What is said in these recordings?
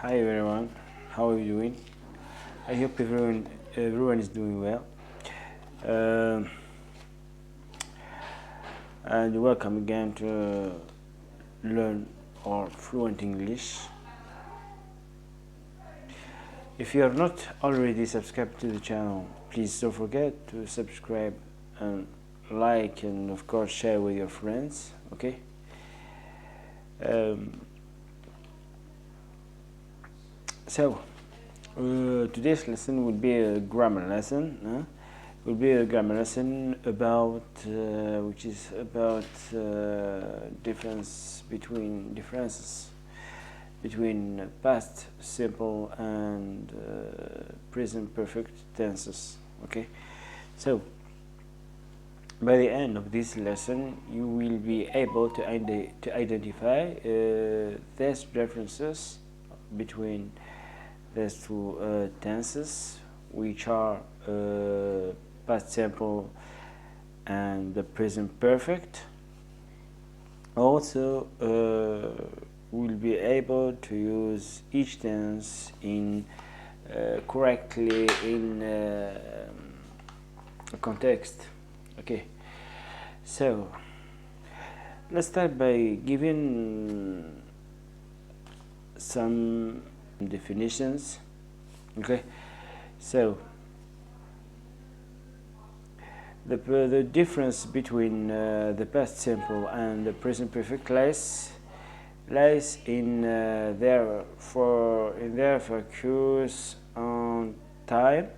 Hi everyone, how are you doing? I hope everyone is doing well. Um and welcome again to learn or fluent English. If you are not already subscribed to the channel, please don't forget to subscribe and like, and of course share with your friends. Okay. Um, so today's lesson will be a grammar lesson. Will be a grammar lesson about which is about differences between past simple and present perfect tenses. Okay, so by the end of this lesson you will be able to identify these differences between these two tenses, which are past simple and the present perfect. Also we'll be able to use each tense in correctly in a context. Okay, so let's start by giving some definitions. Okay, so the difference between the past simple and the present perfect lies in their focus on time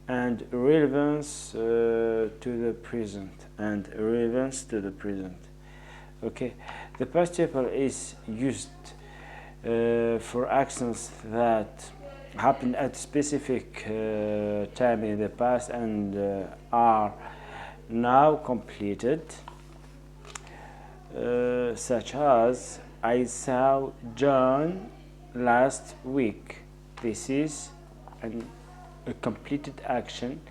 and relevance to the present Okay, the past simple is used for actions that happened at specific time in the past and are now completed, such as I saw John last week. This is a completed action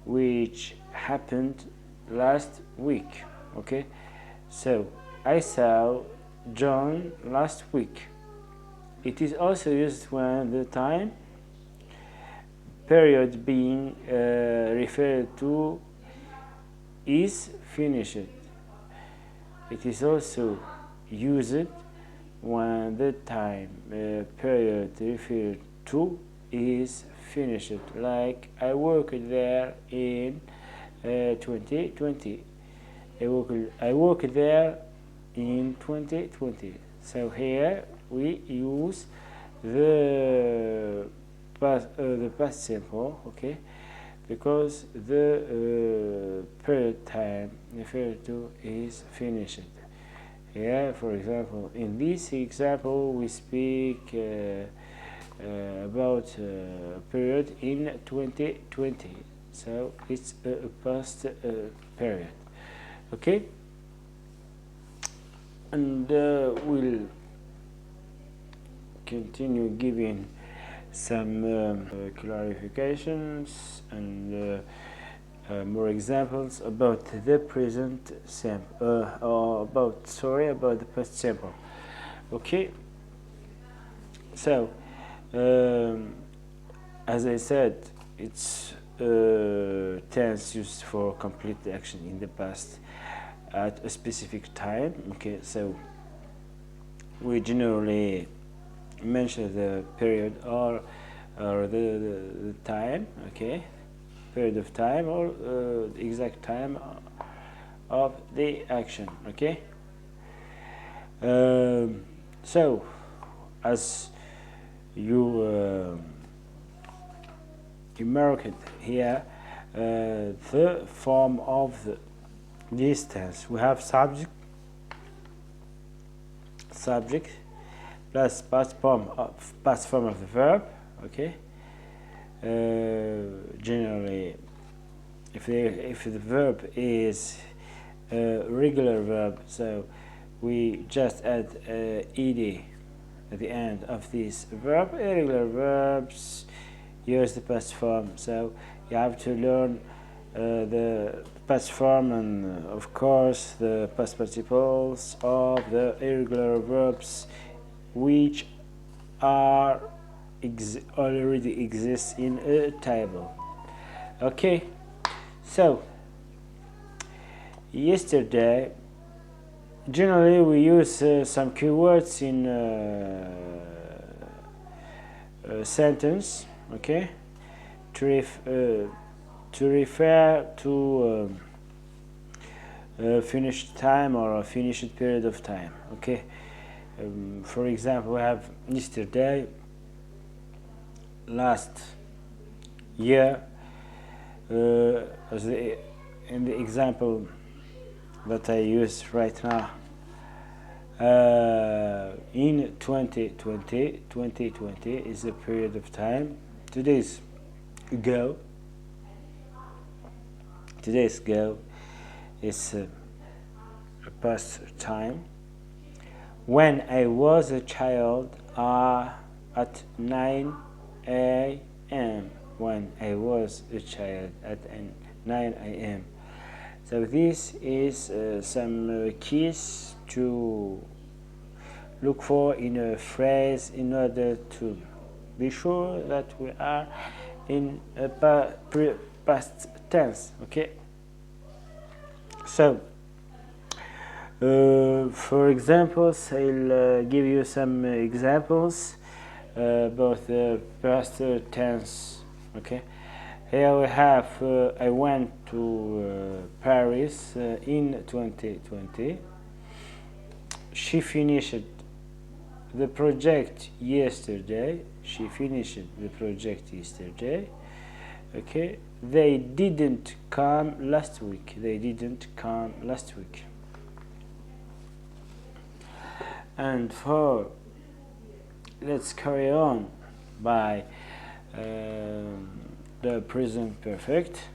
which happened last week. Okay, so I saw John last week. It is also used when the time period being referred to is finished. It is also used when the time period referred to is finished, like I worked there in 2020. I worked there in 2020. So here we use the past simple, okay, because the period time referred to is finished. Here, for example, in this example, we speak about period in 2020. So it's a past period. Okay, and we'll continue giving some clarifications and more examples about the present simple or about the past simple. Okay, so as I said, it's tense used for complete action in the past at a specific time. Okay, so we generally mention the period or the time. Okay, period of time or the exact time of the action. Okay, so as you mark it here, the form of this tense, we have subject plus past form of the verb. Okay, generally if the verb is a regular verb, so we just add ed at the end of this verb. Irregular verbs use the past form, so you have to learn the past form and of course the past participles of the irregular verbs which are already exist in a table. Okay, so yesterday, generally we use some keywords in a sentence, okay, to refer to a finished time or a finished period of time, okay. For example, we have yesterday, last year, in the example that I use right now. In 2020 is a period of time. Today's ago is a past time. When I was a child at 9 a.m. When I was a child at 9 a.m. So this is some keys to look for in a phrase in order to be sure that we are in a past tense, okay. So for examples, I'll give you some examples about the past tense, okay. Here we have I went to Paris in 2020. She finished the project yesterday. Okay. They didn't come last week. And let's carry on by the present perfect.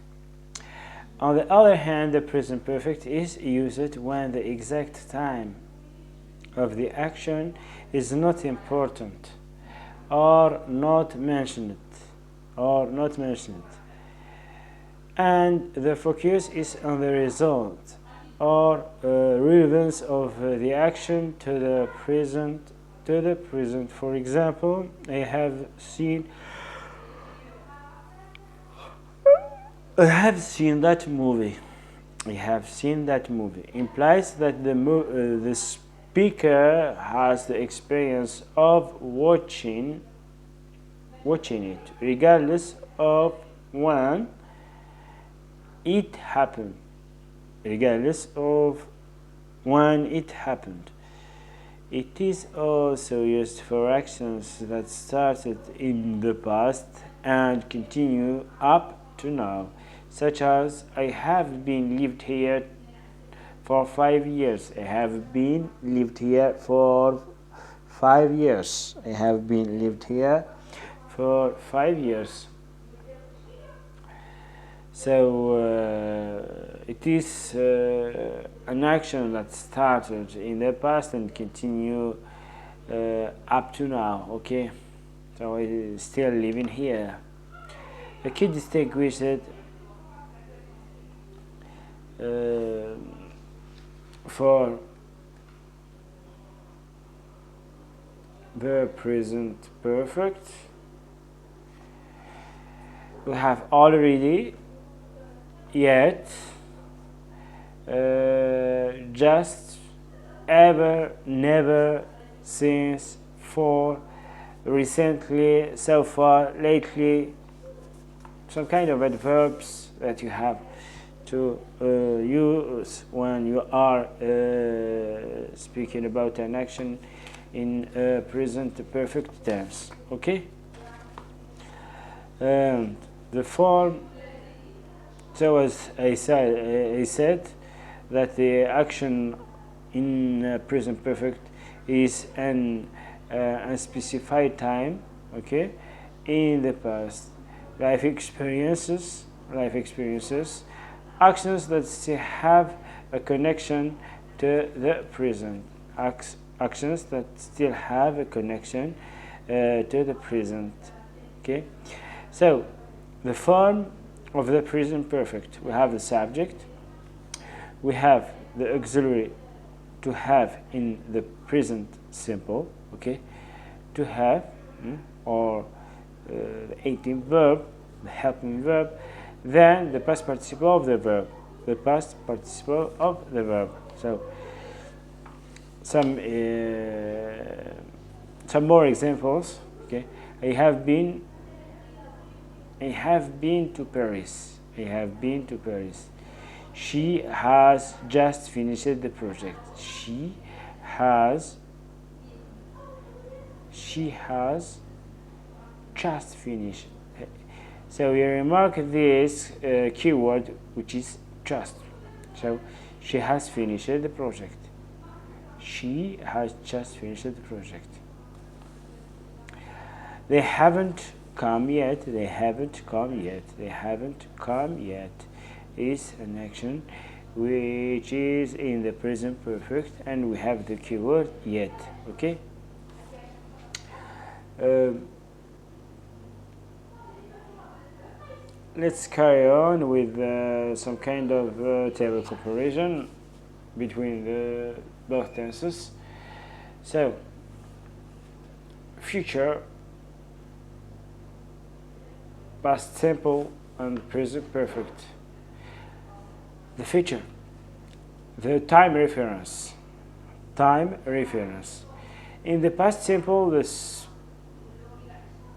On the other hand, the present perfect is used when the exact time of the action is not important or not mentioned, and the focus is on the result or relevance of the action to the present. For example, I have seen that movie. Implies that the speaker has the experience of watching it, regardless of when it happened. It is also used for actions that started in the past and continue up to now, such as I have been lived here for 5 years. I have been lived here for 5 years. So it is an action that started in the past and continue up to now, okay. So it is still living here. The key distinguished for the present perfect, we have already, yet, just, ever, never, since, for, recently, so far, lately, some kind of adverbs that you have to use when you are speaking about an action in present perfect tense, okay. And the form, so as I said that the action in present perfect is an unspecified time, okay, in the past. Life experiences, actions that still have a connection to the present, actions that still have a connection to the present, okay. So the form of the present perfect, we have the subject, we have the auxiliary to have in the present simple, okay. to have, or the active verb, the helping verb, then the past participle of the verb, the past participle of the verb. So some more examples. Okay, I have been to Paris. I have been to Paris. She has just finished the project. She has just finished. So we remark this keyword, which is just. So she has finished the project. She has just finished the project. They haven't come yet. They haven't come yet. They haven't come yet is an action which is in the present perfect, and we have the keyword yet. Okay. Let's carry on with some kind of table comparison between the both tenses. So, future, past simple, and present perfect. The future, the time reference. Time reference. In the past simple, the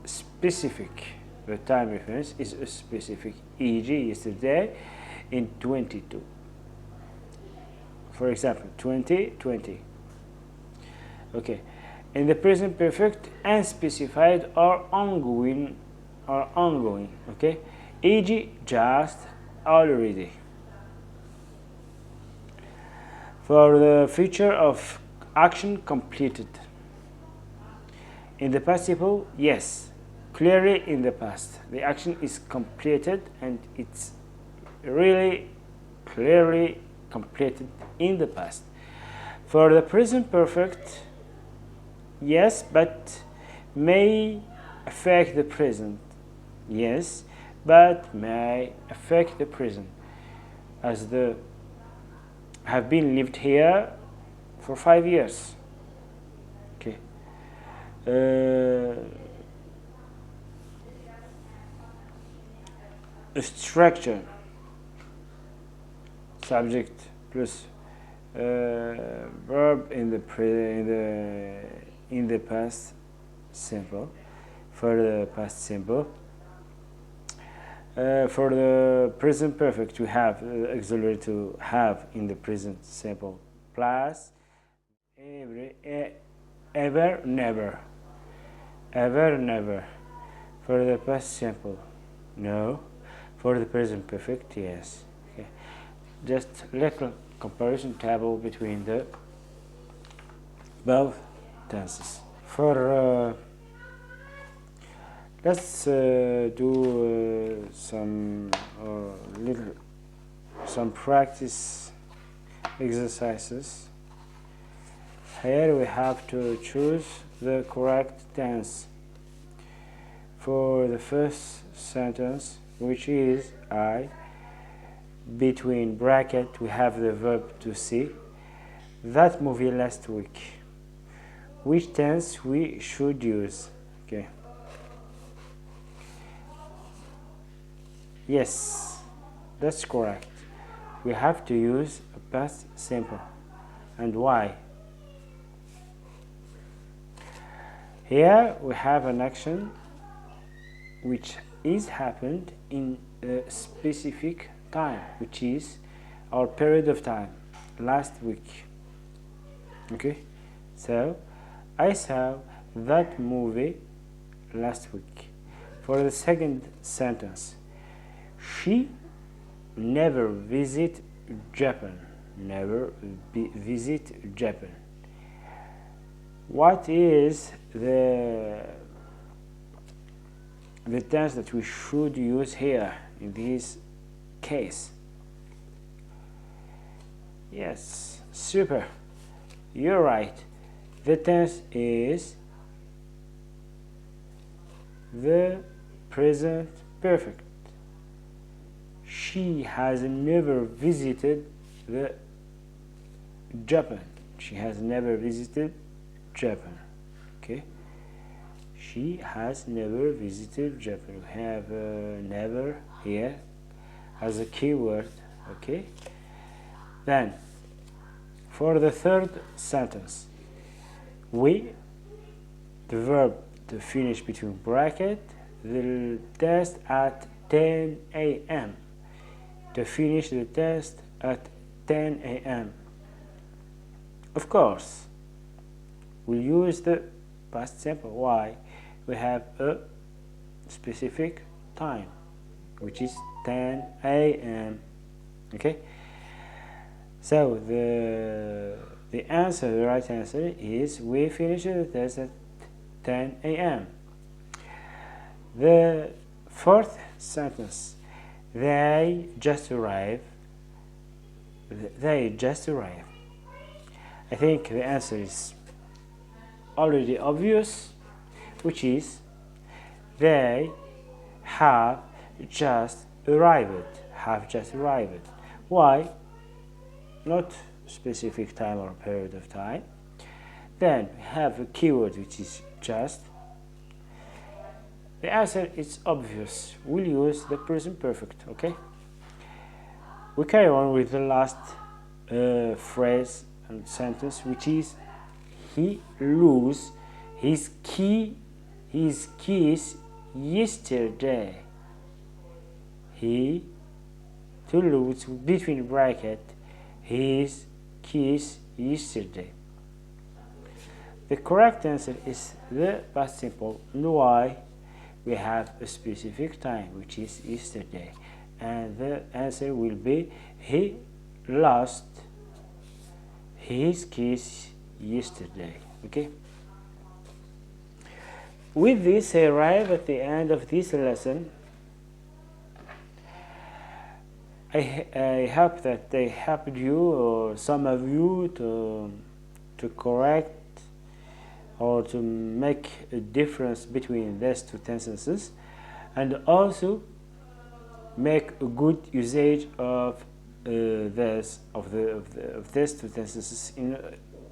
specific. The time reference is a specific, e.g. yesterday in 22. For example, 2020. Okay. In the present perfect, unspecified or ongoing, okay? E.g. just, already. For the future of action completed. In the past simple, yes. Clearly in the past. The action is completed, and it's really clearly completed in the past. For the present perfect, yes, but may affect the present. Yes, but may affect the present. As the have been lived here for 5 years. Okay. Structure, subject plus verb in the past simple. For the past simple, for the present perfect, we have auxiliary to have in the present simple plus ever, never. Ever, never. For the past simple, no. For the present perfect, yes. Okay. Just little comparison table between the both tenses. For let's do some practice exercises. Here we have to choose the correct tense. For the first sentence, which is I, between bracket we have the verb to see. That movie last week. Which tense we should use? Okay. Yes, that's correct. We have to use a past simple. And why? Here we have an action which is happened in a specific time, which is our period of time, last week. Okay, so I saw that movie last week. For the second sentence, she never visit Japan. Never visit Japan. What is the tense that we should use here in this case? Yes, super. You're right. The tense is the present perfect. She has never visited Japan. She has never visited Japan. Okay. She has never visited Japan. We have never here as a keyword. Okay. Then for the third sentence, we, the verb to finish between bracket, the test at 10 a.m. To finish the test at 10 a.m. Of course, we'll use the past simple. Why? We have a specific time, which is 10 a.m. Okay. So the right answer is we finished the test at 10 a.m. The fourth sentence, they just arrived. They just arrived. I think the answer is already obvious, which is they have just arrived. Have just arrived. Why? Not specific time or period of time. Then we have a keyword which is just. The answer is obvious. We'll use the present perfect. Okay. We carry on with the last phrase and sentence, which is he lose his keys yesterday. He, to lose between bracket, his keys yesterday. The correct answer is the past simple. And why? We have a specific time, which is yesterday, and the answer will be he lost his keys yesterday. Okay. With this, I arrive at the end of this lesson. I hope that they helped you, or some of you, to correct or to make a difference between these two tenses, and also make a good usage of these two tenses in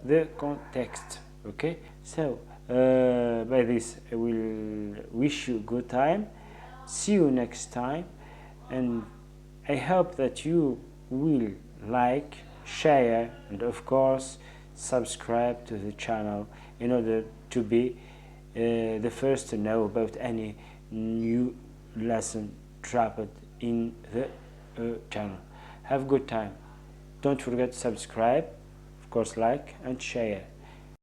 the context. Okay. So by this, I will wish you good time. See you next time, and I hope that you will like, share, and of course subscribe to the channel in order to be the first to know about any new lesson dropped in the channel. Have a good time. Don't forget to subscribe, of course like and share.